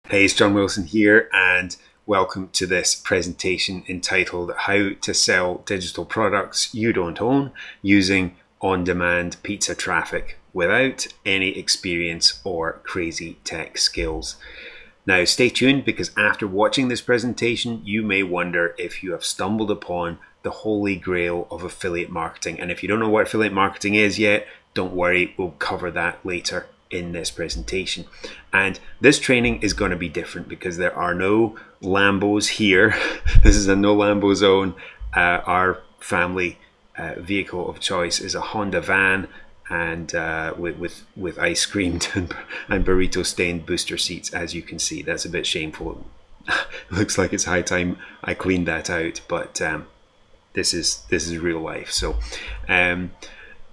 Hey, it's John Wilson here, and welcome to this presentation entitled How to Sell Digital Products You Don't Own Using On-Demand Pizza Traffic Without Any Experience or Crazy Tech Skills. Now, stay tuned, because after watching this presentation, you may wonder if you have stumbled upon the holy grail of affiliate marketing. And if you don't know what affiliate marketing is yet, don't worry, we'll cover that later in this presentation. And this training is going to be different because there are no Lambos here. This is a no Lambo zone. Our family vehicle of choice is a Honda van, and with ice creamed and burrito stained booster seats, as you can see. That's a bit shameful. It looks like it's high time I cleaned that out, but this is real life. So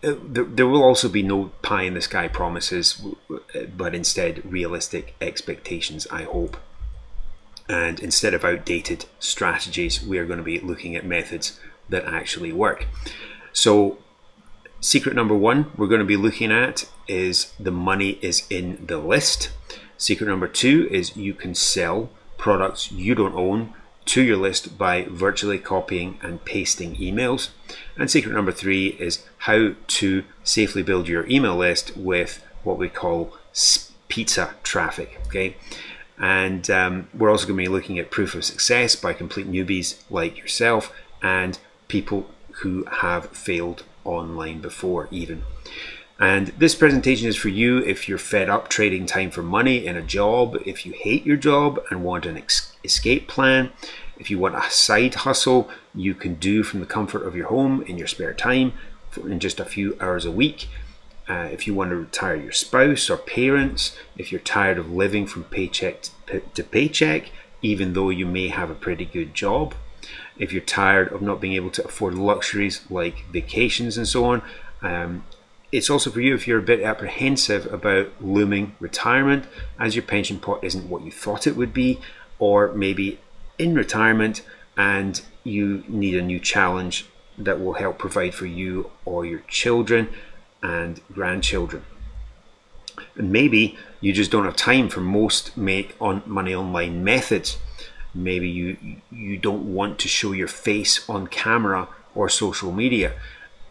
there will also be no pie in the sky promises, but instead realistic expectations, I hope. And instead of outdated strategies, we are going to be looking at methods that actually work. So secret number one we're going to be looking at is the money is in the list. Secret number two is you can sell products you don't own to your list by virtually copying and pasting emails. And secret number three is how to safely build your email list with what we call pizza traffic. Okay, and we're also going to be looking at proof of success by complete newbies like yourself and people who have failed online before even. And this presentation is for you if you're fed up trading time for money in a job, if you hate your job and want an escape plan, if you want a side hustle you can do from the comfort of your home in your spare time in just a few hours a week, if you want to retire your spouse or parents, if you're tired of living from paycheck to paycheck even though you may have a pretty good job, if you're tired of not being able to afford luxuries like vacations and so on. It's also for you if you're a bit apprehensive about looming retirement, as your pension pot isn't what you thought it would be, or maybe in retirement and you need a new challenge that will help provide for you or your children and grandchildren. And maybe you just don't have time for most money online methods. Maybe you don't want to show your face on camera or social media,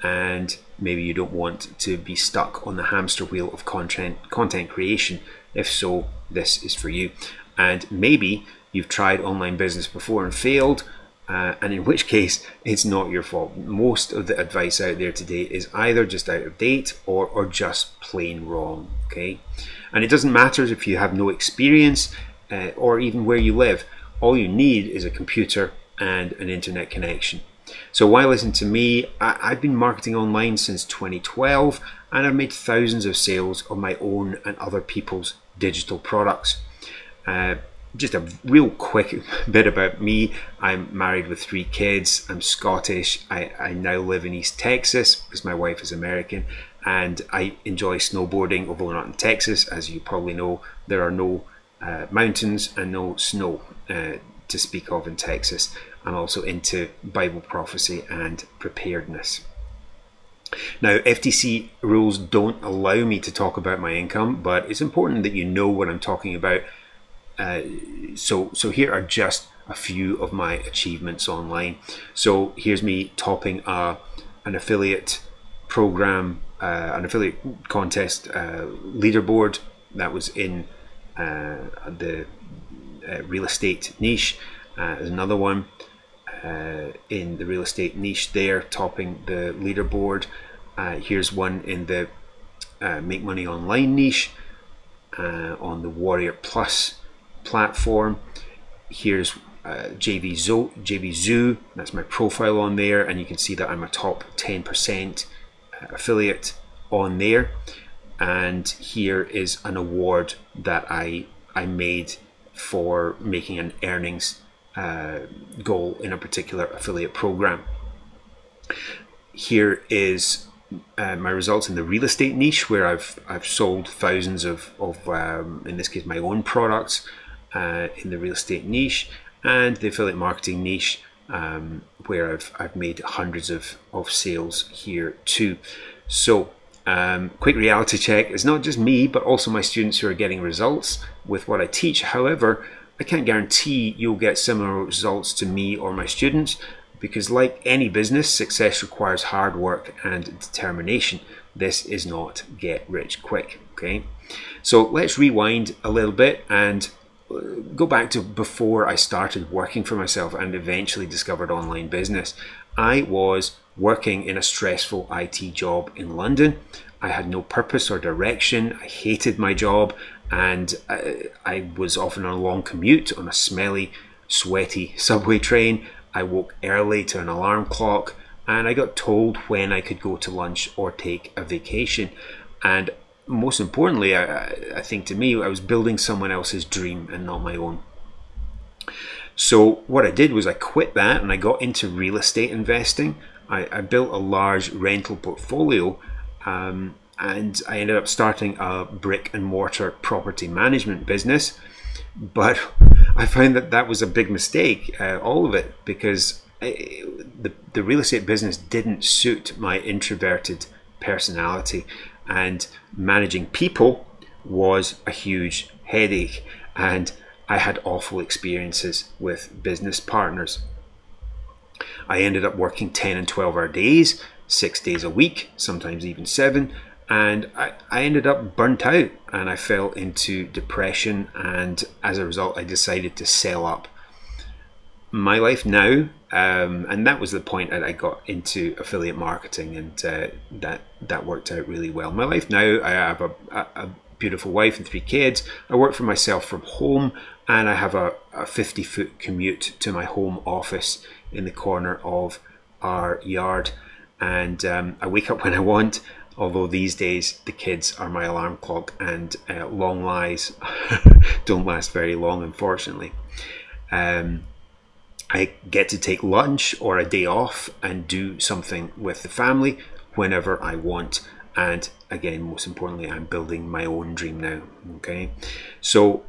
and maybe you don't want to be stuck on the hamster wheel of content creation. If so, this is for you. And maybe you've tried online business before and failed, and in which case it's not your fault. Most of the advice out there today is either just out of date or just plain wrong. Okay, and it doesn't matter if you have no experience or even where you live. All you need is a computer and an internet connection. So why listen to me? I've been marketing online since 2012 and I've made thousands of sales of my own and other people's digital products. Just a real quick bit about me. I'm married with 3 kids. I'm Scottish. I now live in East Texas because my wife is American, and I enjoy snowboarding, although not in Texas. As you probably know, there are no mountains and no snow to speak of in Texas. I'm also into Bible prophecy and preparedness. Now, FTC rules don't allow me to talk about my income, but it's important that you know what I'm talking about. So here are just a few of my achievements online. So here's me topping an affiliate program, an affiliate contest leaderboard that was in the real estate niche. There's another one in the real estate niche there, topping the leaderboard. Here's one in the make money online niche on the Warrior Plus platform. Here's JV Zoo, that's my profile on there, and you can see that I'm a top 10% affiliate on there. And here is an award that I made for making an earnings goal in a particular affiliate program. Here is my results in the real estate niche, where I've sold thousands of in this case my own products in the real estate niche, and the affiliate marketing niche, where I've made hundreds of sales here too. So Quick reality check, it's not just me, but also my students who are getting results with what I teach. However, I can't guarantee you'll get similar results to me or my students, because like any business, success requires hard work and determination. This is not get rich quick, okay? So let's rewind a little bit and go back to before I started working for myself and eventually discovered online business. I was working in a stressful IT job in London. I had no purpose or direction. I hated my job, and I was often on a long commute on a smelly, sweaty subway train. I woke early to an alarm clock, and I got told when I could go to lunch or take a vacation. And most importantly, I think to me, I was building someone else's dream and not my own. So what I did was I quit that and I got into real estate investing. I built a large rental portfolio, and I ended up starting a brick and mortar property management business. But I found that that was a big mistake, all of it, because the real estate business didn't suit my introverted personality, and managing people was a huge headache, and I had awful experiences with business partners. I ended up working 10 and 12-hour days, 6 days a week, sometimes even 7, and I ended up burnt out, and I fell into depression, and as a result I decided to sell up. My life now, and that was the point that I got into affiliate marketing, and that worked out really well. My life now, I have a beautiful wife and 3 kids. I work for myself from home, and I have a 50-foot commute to my home office in the corner of our yard, and I wake up when I want, although these days the kids are my alarm clock, and long lies don't last very long, unfortunately. I get to take lunch or a day off and do something with the family whenever I want. And again, most importantly, I'm building my own dream now, okay? So,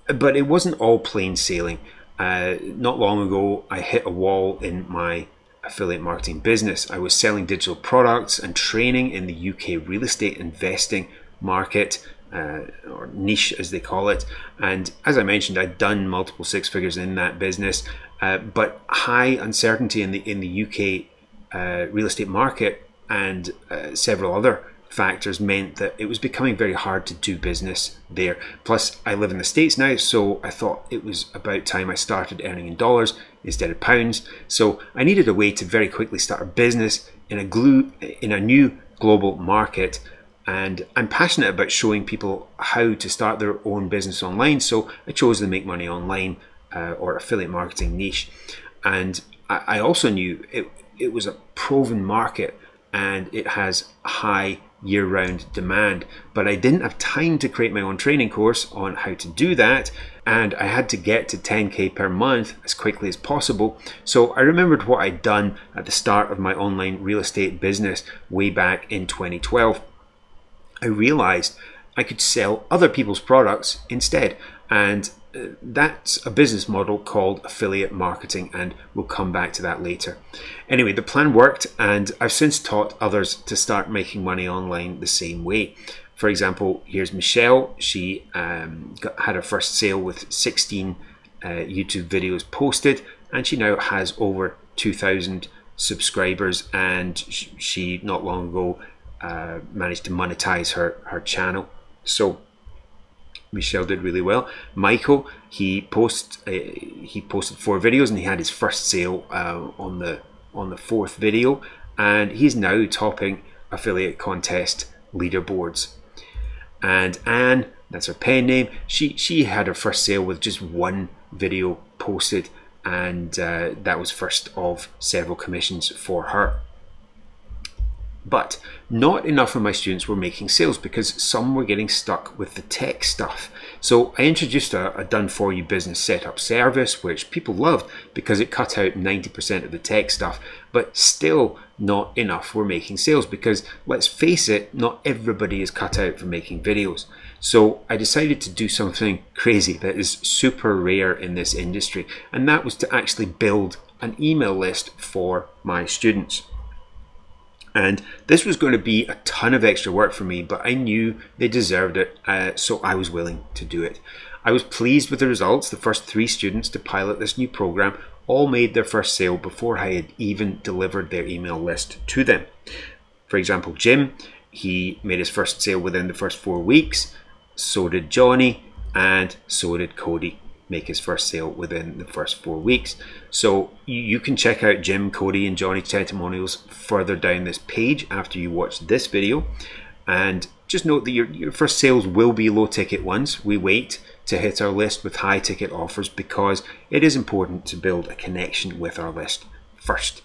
but it wasn't all plain sailing. Not long ago, I hit a wall in my affiliate marketing business. I was selling digital products and training in the UK real estate investing market, or niche as they call it. And as I mentioned, I'd done multiple 6 figures in that business, but high uncertainty in the UK real estate market and several other factors meant that it was becoming very hard to do business there. Plus, I live in the States now, so I thought it was about time I started earning in dollars instead of pounds. So I needed a way to very quickly start a business in a new global market. And I'm passionate about showing people how to start their own business online, so I chose the make money online or affiliate marketing niche. And I also knew it was a proven market and it has high year-round demand, but I didn't have time to create my own training course on how to do that, and I had to get to 10K per month as quickly as possible. So I remembered what I'd done at the start of my online real estate business way back in 2012. I realized I could sell other people's products instead, and that's a business model called affiliate marketing, and we'll come back to that later. Anyway, the plan worked, and I've since taught others to start making money online the same way. For example, here's Michelle. She had her first sale with 16 YouTube videos posted, and she now has over 2,000 subscribers, and she not long ago managed to monetize her channel. So Michelle did really well. Michael, he posted 4 videos, and he had his first sale on the 4th video, and he's now topping affiliate contest leaderboards. And Anne, that's her pen name, she had her first sale with just 1 video posted, and that was first of several commissions for her. But not enough of my students were making sales because some were getting stuck with the tech stuff. So I introduced a done-for-you business setup service, which people loved because it cut out 90% of the tech stuff. But still not enough were making sales because, let's face it, not everybody is cut out for making videos. So I decided to do something crazy that is super rare in this industry, and that was to actually build an email list for my students. And this was going to be a ton of extra work for me, but I knew they deserved it, so I was willing to do it. I was pleased with the results. The first 3 students to pilot this new program all made their first sale before I had even delivered their email list to them. For example, Jim, he made his first sale within the first 4 weeks. So did Johnny, and so did Cody make his first sale within the first 4 weeks. So you can check out Jim, Cody, and Johnny's testimonials further down this page after you watch this video. And just note that your first sales will be low ticket ones. We wait to hit our list with high ticket offers because it is important to build a connection with our list first.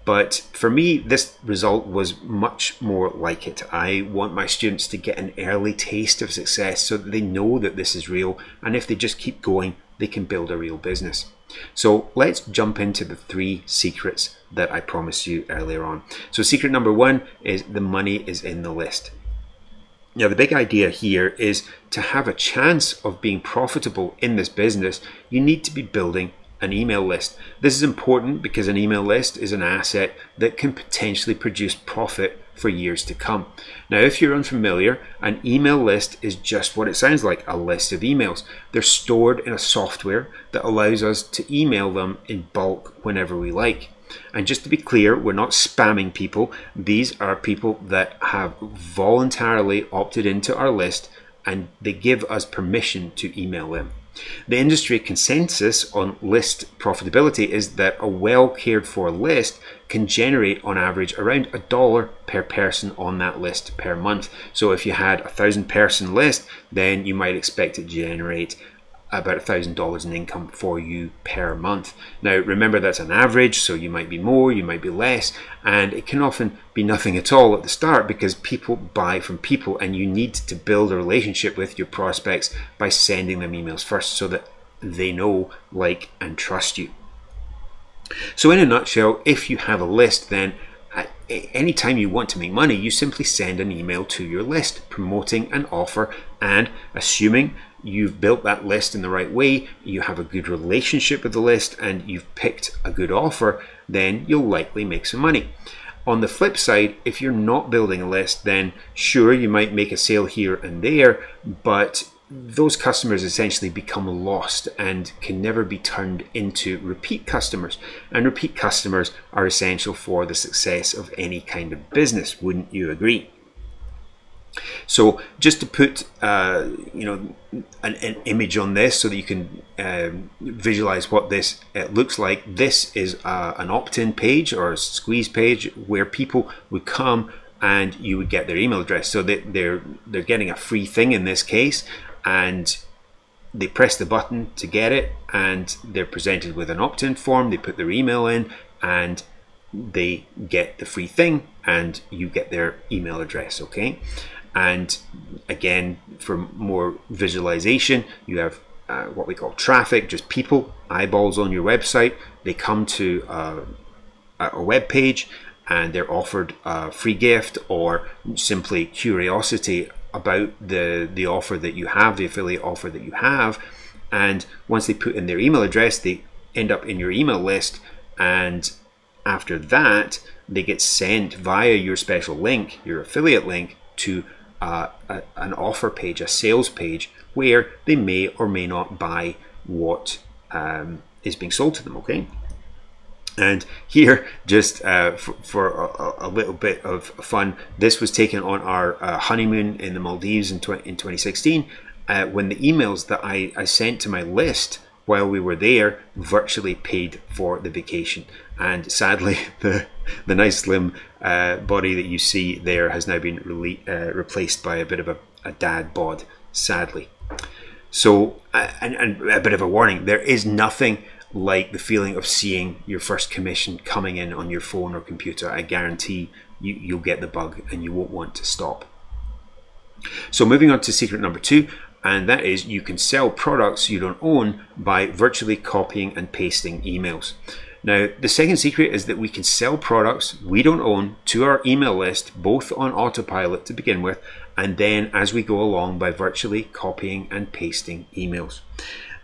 But for me, this result was much more like it. I want my students to get an early taste of success so that they know that this is real, and if they just keep going, they can build a real business. So let's jump into the 3 secrets that I promised you earlier on. So secret number 1 is the money is in the list. Now, the big idea here is to have a chance of being profitable in this business, you need to be building an email list. This is important because an email list is an asset that can potentially produce profit for years to come. Now, if you're unfamiliar, an email list is just what it sounds like, a list of emails. They're stored in a software that allows us to email them in bulk whenever we like. And just to be clear, we're not spamming people. These are people that have voluntarily opted into our list and they give us permission to email them. The industry consensus on list profitability is that a well cared for list can generate on average around $1 per person on that list per month. So if you had a 1,000-person list, then you might expect it to generate about $1,000 in income for you per month. Now remember, that's an average, so you might be more, you might be less, and it can often be nothing at all at the start because people buy from people, and you need to build a relationship with your prospects by sending them emails first so that they know, like, and trust you. So in a nutshell, if you have a list, then anytime you want to make money, you simply send an email to your list promoting an offer, and assuming you've built that list in the right way, you have a good relationship with the list, and you've picked a good offer, then you'll likely make some money. On the flip side, if you're not building a list, then sure, you might make a sale here and there, but those customers essentially become lost and can never be turned into repeat customers. And repeat customers are essential for the success of any kind of business, wouldn't you agree? So just to put an image on this so that you can visualize what this looks like, this is an opt-in page or a squeeze page where people would come and you would get their email address. So they're getting a free thing in this case, and they press the button to get it, and they're presented with an opt-in form. They put their email in and they get the free thing, and you get their email address, okay? And again, for more visualization, you have what we call traffic, just people, eyeballs on your website. They come to a web page and they're offered a free gift or simply curiosity about the offer that you have, the affiliate offer that you have. And once they put in their email address, they end up in your email list, and after that they get sent via your special link, your affiliate link, to an offer page, a sales page, where they may or may not buy what is being sold to them, okay? And here, just for a little bit of fun, this was taken on our honeymoon in the Maldives in 2016, when the emails that I sent to my list while we were there virtually paid for the vacation. And sadly, the nice slim body that you see there has now been replaced by a bit of a dad bod, sadly. So, and a bit of a warning, there is nothing like the feeling of seeing your first commission coming in on your phone or computer. I guarantee you'll get the bug and you won't want to stop. So moving on to secret number 2, and that is you can sell products you don't own by virtually copying and pasting emails. Now, the second secret is that we can sell products we don't own to our email list, both on autopilot to begin with, and then as we go along by virtually copying and pasting emails.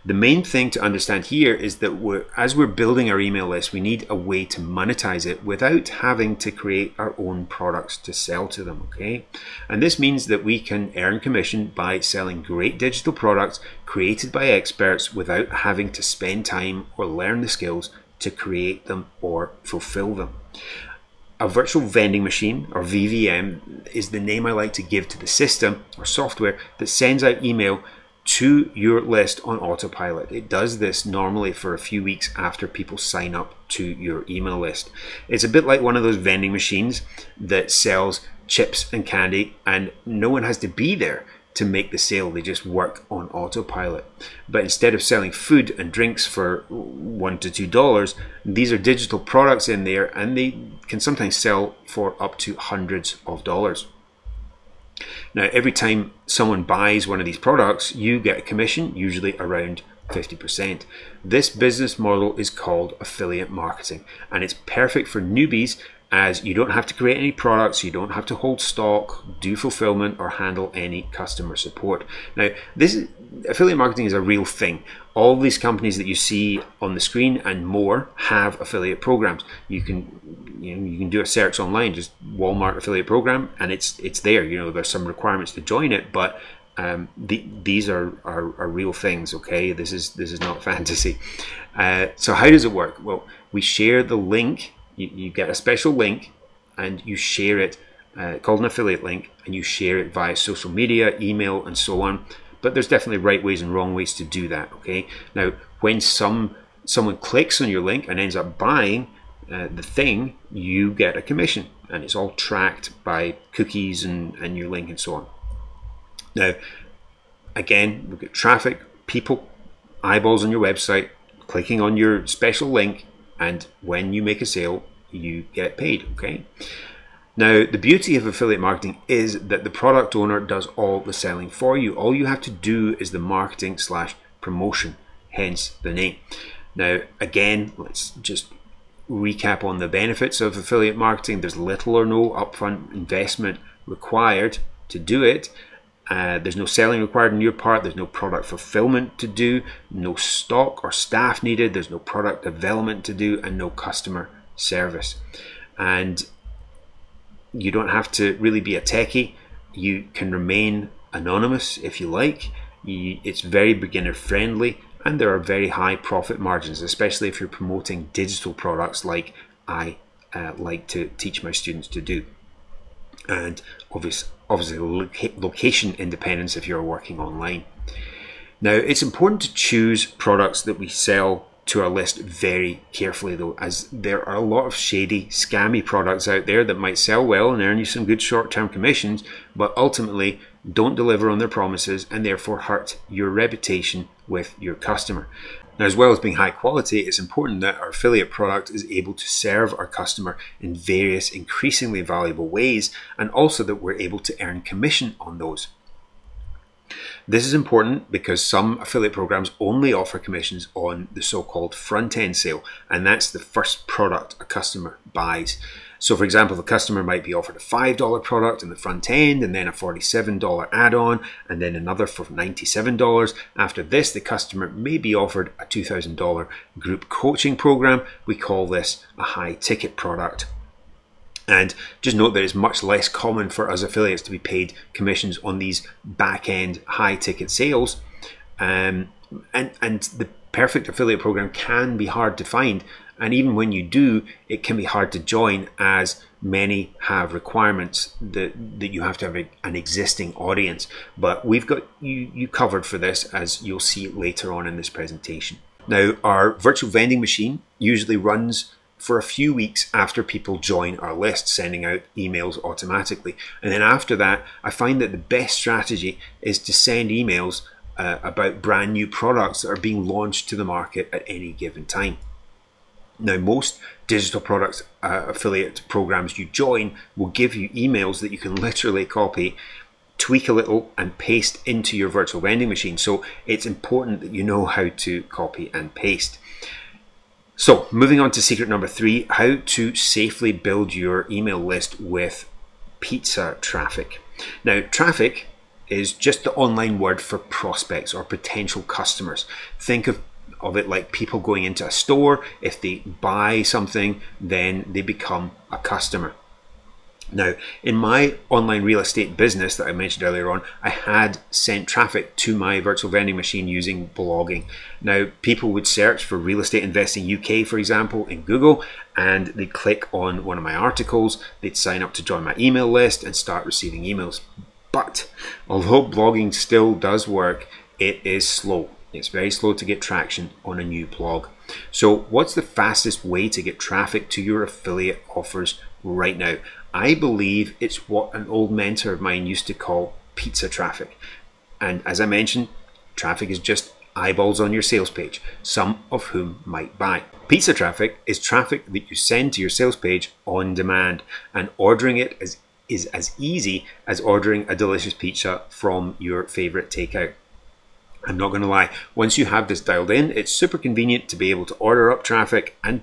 The main thing to understand here is that as we're building our email list, we need a way to monetize it without having to create our own products to sell to them, okay? And this means that we can earn commission by selling great digital products created by experts without having to spend time or learn the skills to create them or fulfill them. A virtual vending machine, or VVM, is the name I like to give to the system or software that sends out email to your list on autopilot. It does this normally for a few weeks after people sign up to your email list. It's a bit like one of those vending machines that sells chips and candy, and no one has to be there to make the sale. They just work on autopilot. But instead of selling food and drinks for $1 to $2, these are digital products in there, and they can sometimes sell for up to hundreds of dollars. Now, every time someone buys one of these products, you get a commission, usually around 50%. This business model is called affiliate marketing, and it's perfect for newbies as you don't have to create any products, you don't have to hold stock, do fulfillment, or handle any customer support. Now, affiliate marketing is a real thing. All these companies that you see on the screen and more have affiliate programs. You can do a search online, just Walmart affiliate program, and it's there. There's some requirements to join it, but these are real things. Okay, this is not fantasy. So how does it work? Well, we share the link. You get a special link and you share it, called an affiliate link, and you share it via social media, email, and so on. But there's definitely right ways and wrong ways to do that, okay? Now, when someone clicks on your link and ends up buying the thing, you get a commission, and it's all tracked by cookies and your link and so on. Now, again, we've got traffic, people, eyeballs on your website, clicking on your special link, and when you make a sale, you get paid, okay? Now, the beauty of affiliate marketing is that the product owner does all the selling for you. All you have to do is the marketing / promotion, hence the name. Now, again, let's just recap on the benefits of affiliate marketing. There's little or no upfront investment required to do it. There's no selling required on your part. There's no product fulfillment to do, no stock or staff needed. There's no product development to do, and no customer service. And you don't have to really be a techie. You can remain anonymous if you like. It's very beginner friendly, and there are very high profit margins, especially if you're promoting digital products like I like to teach my students to do. And obviously location independence if you're working online. Now, it's important to choose products that we sell to our list very carefully though, as there are a lot of shady, scammy products out there that might sell well and earn you some good short-term commissions, but ultimately don't deliver on their promises and therefore hurt your reputation with your customer. Now, as well as being high quality, it's important that our affiliate product is able to serve our customer in various increasingly valuable ways, and also that we're able to earn commission on those. This is important because some affiliate programs only offer commissions on the so-called front-end sale, and that's the first product a customer buys. So for example, the customer might be offered a $5 product in the front end, and then a $47 add-on, and then another for $97. After this, the customer may be offered a $2,000 group coaching program. We call this a high ticket product. And just note that it's much less common for us affiliates to be paid commissions on these back-end high-ticket sales. And the perfect affiliate program can be hard to find. And even when you do, it can be hard to join, as many have requirements that you have to have an existing audience. But we've got you covered for this, as you'll see later on in this presentation. Now, our virtual vending machine usually runs for a few weeks after people join our list, sending out emails automatically. And then after that, I find that the best strategy is to send emails about brand new products that are being launched to the market at any given time. Now, most digital products affiliate programs you join will give you emails that you can literally copy, tweak a little, and paste into your virtual vending machine. So it's important that you know how to copy and paste. So moving on to secret number 3, how to safely build your email list with pizza traffic. Now, traffic is just the online word for prospects or potential customers. Think of it like people going into a store. If they buy something, then they become a customer. Now, in my online real estate business that I mentioned earlier on, I had sent traffic to my virtual vending machine using blogging. Now, people would search for real estate investing UK, for example, in Google, and they'd click on one of my articles, they'd sign up to join my email list and start receiving emails. But although blogging still does work, it is slow. It's very slow to get traction on a new blog. So what's the fastest way to get traffic to your affiliate offers right now? I believe it's what an old mentor of mine used to call pizza traffic. And as I mentioned, traffic is just eyeballs on your sales page, some of whom might buy. Pizza traffic is traffic that you send to your sales page on demand, and ordering it is as easy as ordering a delicious pizza from your favorite takeout. I'm not going to lie, once you have this dialed in, it's super convenient to be able to order up traffic and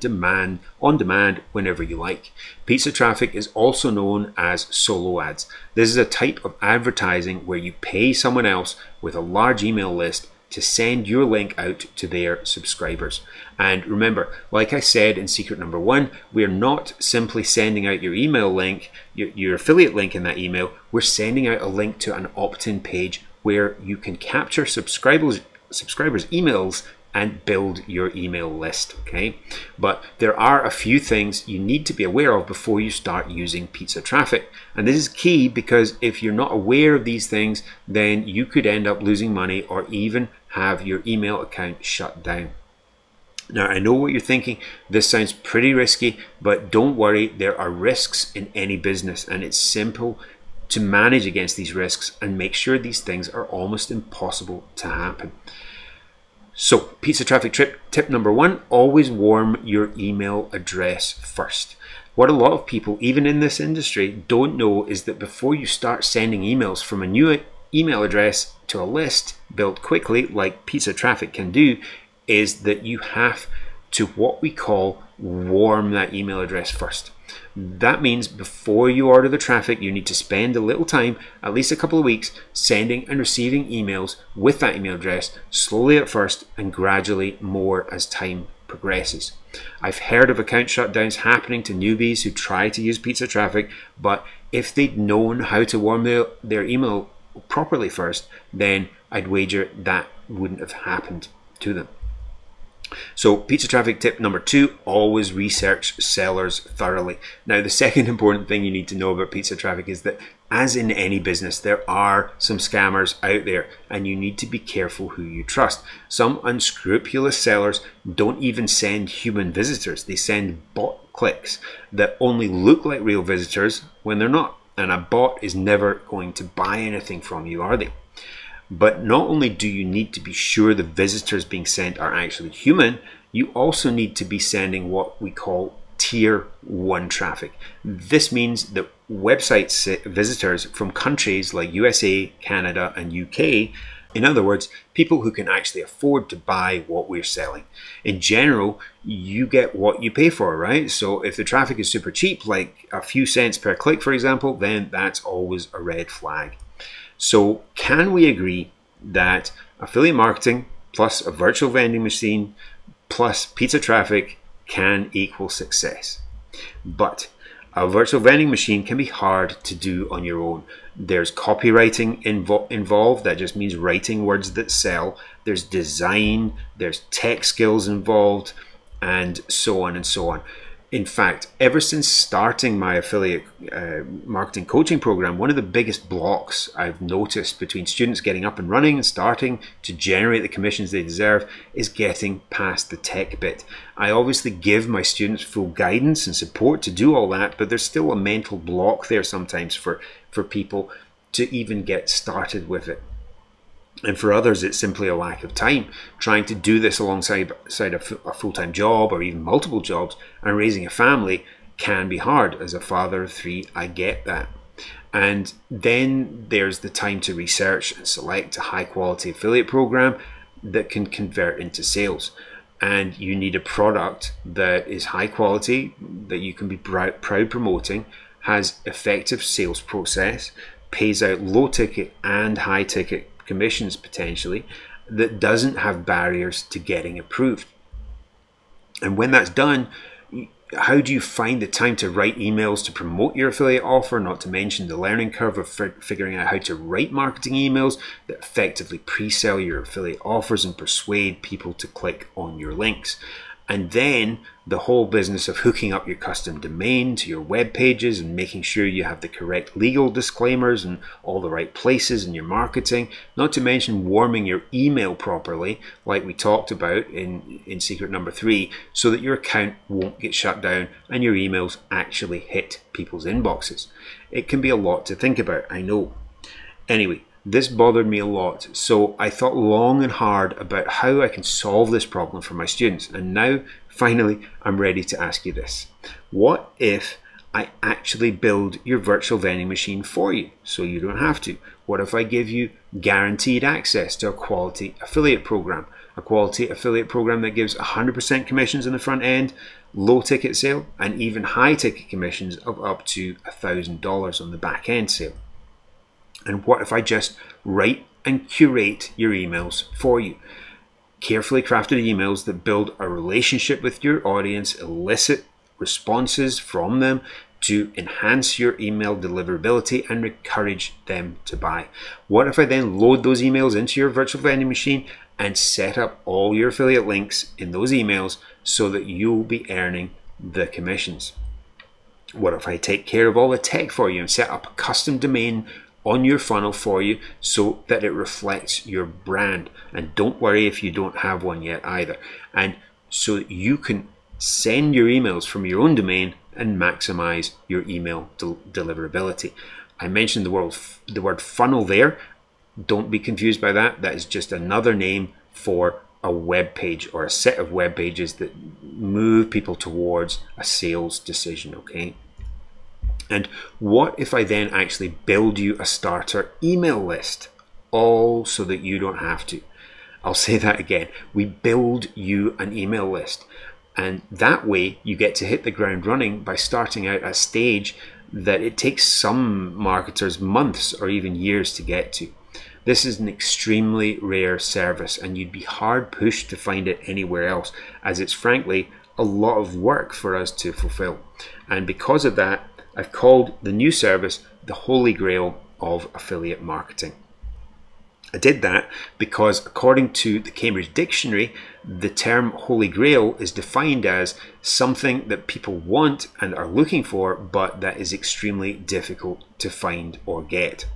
on demand whenever you like. Pizza traffic is also known as solo ads. This is a type of advertising where you pay someone else with a large email list to send your link out to their subscribers. And remember, like I said in secret number 1, we're not simply sending out your email link, your affiliate link in that email. We're sending out a link to an opt-in page where you can capture subscribers' emails and build your email list, okay? But there are a few things you need to be aware of before you start using pizza traffic. And this is key because if you're not aware of these things, then you could end up losing money or even have your email account shut down. Now, I know what you're thinking. This sounds pretty risky, but don't worry, there are risks in any business, and it's simple to manage against these risks and make sure these things are almost impossible to happen. So, pizza traffic tip number 1, always warm your email address first. What a lot of people, even in this industry, don't know is that before you start sending emails from a new email address to a list built quickly, like pizza traffic can do, is that you have to what we call warm that email address first. That means before you order the traffic, you need to spend a little time, at least a couple of weeks, sending and receiving emails with that email address, slowly at first and gradually more as time progresses. I've heard of account shutdowns happening to newbies who try to use pizza traffic, but if they'd known how to warm their email properly first, then I'd wager that wouldn't have happened to them. So pizza traffic tip number 2, always research sellers thoroughly. Now, the second important thing you need to know about pizza traffic is that, as in any business, there are some scammers out there and you need to be careful who you trust. Some unscrupulous sellers don't even send human visitors. They send bot clicks that only look like real visitors when they're not. And a bot is never going to buy anything from you, are they? But not only do you need to be sure the visitors being sent are actually human, you also need to be sending what we call tier 1 traffic. This means that website visitors from countries like USA, Canada, and UK, in other words, people who can actually afford to buy what we're selling. In general, you get what you pay for, right? So if the traffic is super cheap, like a few cents per click, for example, then that's always a red flag. So can we agree that affiliate marketing plus a virtual vending machine plus pizza traffic can equal success? But a virtual vending machine can be hard to do on your own. There's copywriting involved. That just means writing words that sell. There's design, there's tech skills involved, and so on and so on. In fact, ever since starting my affiliate marketing coaching program, one of the biggest blocks I've noticed between students getting up and running and starting to generate the commissions they deserve is getting past the tech bit. I obviously give my students full guidance and support to do all that, but there's still a mental block there sometimes for people to even get started with it. And for others, it's simply a lack of time. Trying to do this alongside a full-time job or even multiple jobs and raising a family can be hard. As a father of 3, I get that. And then there's the time to research and select a high-quality affiliate program that can convert into sales. And you need a product that is high quality, that you can be proud promoting, has effective sales process, pays out low ticket and high ticket commissions potentially, that doesn't have barriers to getting approved. And when that's done, how do you find the time to write emails to promote your affiliate offer, not to mention the learning curve of figuring out how to write marketing emails that effectively pre-sell your affiliate offers and persuade people to click on your links? And then the whole business of hooking up your custom domain to your web pages and making sure you have the correct legal disclaimers and all the right places in your marketing, not to mention warming your email properly, like we talked about in secret number 3, so that your account won't get shut down and your emails actually hit people's inboxes. It can be a lot to think about, I know. Anyway, this bothered me a lot, so I thought long and hard about how I can solve this problem for my students. And now, finally, I'm ready to ask you this. What if I actually build your virtual vending machine for you, so you don't have to? What if I give you guaranteed access to a quality affiliate program? A quality affiliate program that gives 100% commissions in the front end, low ticket sale, and even high ticket commissions of up to $1,000 on the back end sale. And what if I just write and curate your emails for you? Carefully crafted emails that build a relationship with your audience, elicit responses from them to enhance your email deliverability and encourage them to buy. What if I then load those emails into your virtual vending machine and set up all your affiliate links in those emails so that you'll be earning the commissions? What if I take care of all the tech for you and set up a custom domain on your funnel for you so that it reflects your brand? And don't worry if you don't have one yet either. And so that you can send your emails from your own domain and maximize your email deliverability. I mentioned the word funnel there. Don't be confused by that. That is just another name for a web page or a set of web pages that move people towards a sales decision, okay? And what if I then actually build you a starter email list, all so that you don't have to? I'll say that again. We build you an email list, and that way you get to hit the ground running by starting out at a stage that it takes some marketers months or even years to get to. This is an extremely rare service, and you'd be hard pushed to find it anywhere else, as it's frankly a lot of work for us to fulfill. And because of that, I've called the new service the Holy Grail of affiliate marketing. I did that because according to the Cambridge Dictionary, the term Holy Grail is defined as something that people want and are looking for, but that is extremely difficult to find or get.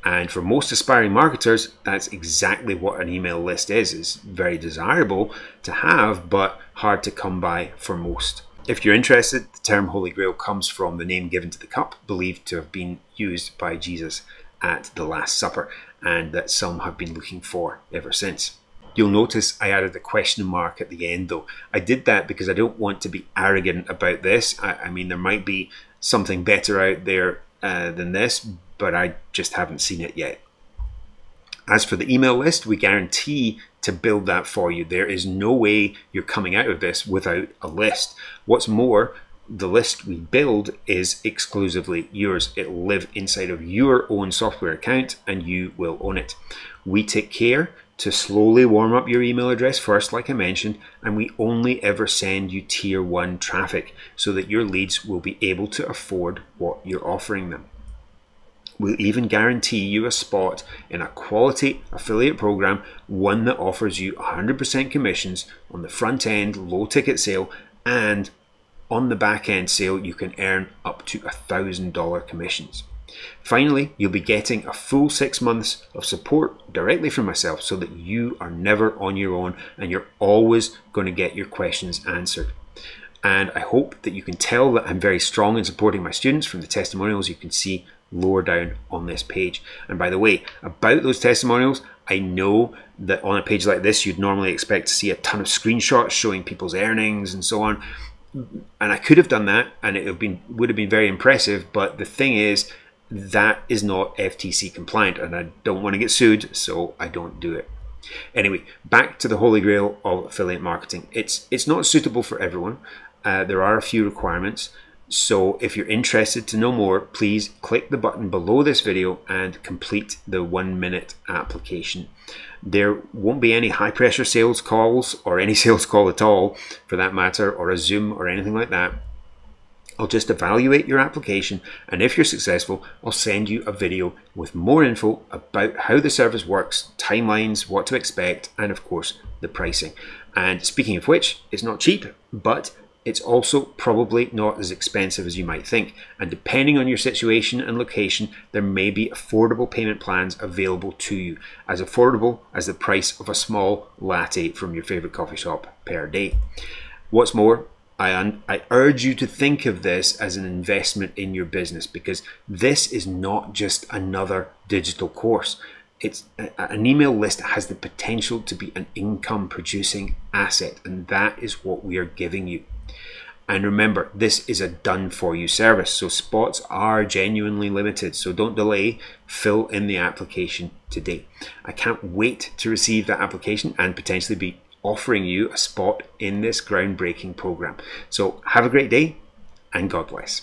And for most aspiring marketers, that's exactly what an email list is. It's very desirable to have, but hard to come by for most. If you're interested, the term Holy Grail comes from the name given to the cup, believed to have been used by Jesus at the Last Supper, and that some have been looking for ever since. You'll notice I added a question mark at the end though. I did that because I don't want to be arrogant about this. I mean, there might be something better out there than this, but I just haven't seen it yet. As for the email list, we guarantee to build that for you. There is no way you're coming out of this without a list. What's more, the list we build is exclusively yours. It'll live inside of your own software account and you will own it. We take care to slowly warm up your email address first, like I mentioned, and we only ever send you tier 1 traffic so that your leads will be able to afford what you're offering them. We'll even guarantee you a spot in a quality affiliate program, one that offers you 100% commissions on the front end low ticket sale, and on the back end sale you can earn up to $1,000 commissions. Finally, you'll be getting a full 6 months of support directly from myself so that you are never on your own and you're always going to get your questions answered. And I hope that you can tell that I'm very strong in supporting my students from the testimonials you can see lower down on this page. And by the way, about those testimonials, I know that on a page like this you'd normally expect to see a ton of screenshots showing people's earnings and so on, and I could have done that and it would have been very impressive, but the thing is that is not FTC compliant and I don't want to get sued, so I don't do it. Anyway, back to the Holy Grail of affiliate marketing. It's not suitable for everyone. There are a few requirements. So if you're interested to know more, please click the button below this video and complete the 1-minute application. There won't be any high pressure sales calls, or any sales call at all for that matter, or a Zoom or anything like that. I'll just evaluate your application, and if you're successful, I'll send you a video with more info about how the service works, timelines, what to expect, and of course the pricing. And speaking of which, it's not cheap, but it's also probably not as expensive as you might think. And depending on your situation and location, there may be affordable payment plans available to you, as affordable as the price of a small latte from your favorite coffee shop per day. What's more, I urge you to think of this as an investment in your business, because this is not just another digital course. It's an email list has the potential to be an income producing asset, and that is what we are giving you. And remember, this is a done for you service, so spots are genuinely limited, so don't delay. Fill in the application today. I can't wait to receive that application and potentially be offering you a spot in this groundbreaking program. So have a great day, and God bless.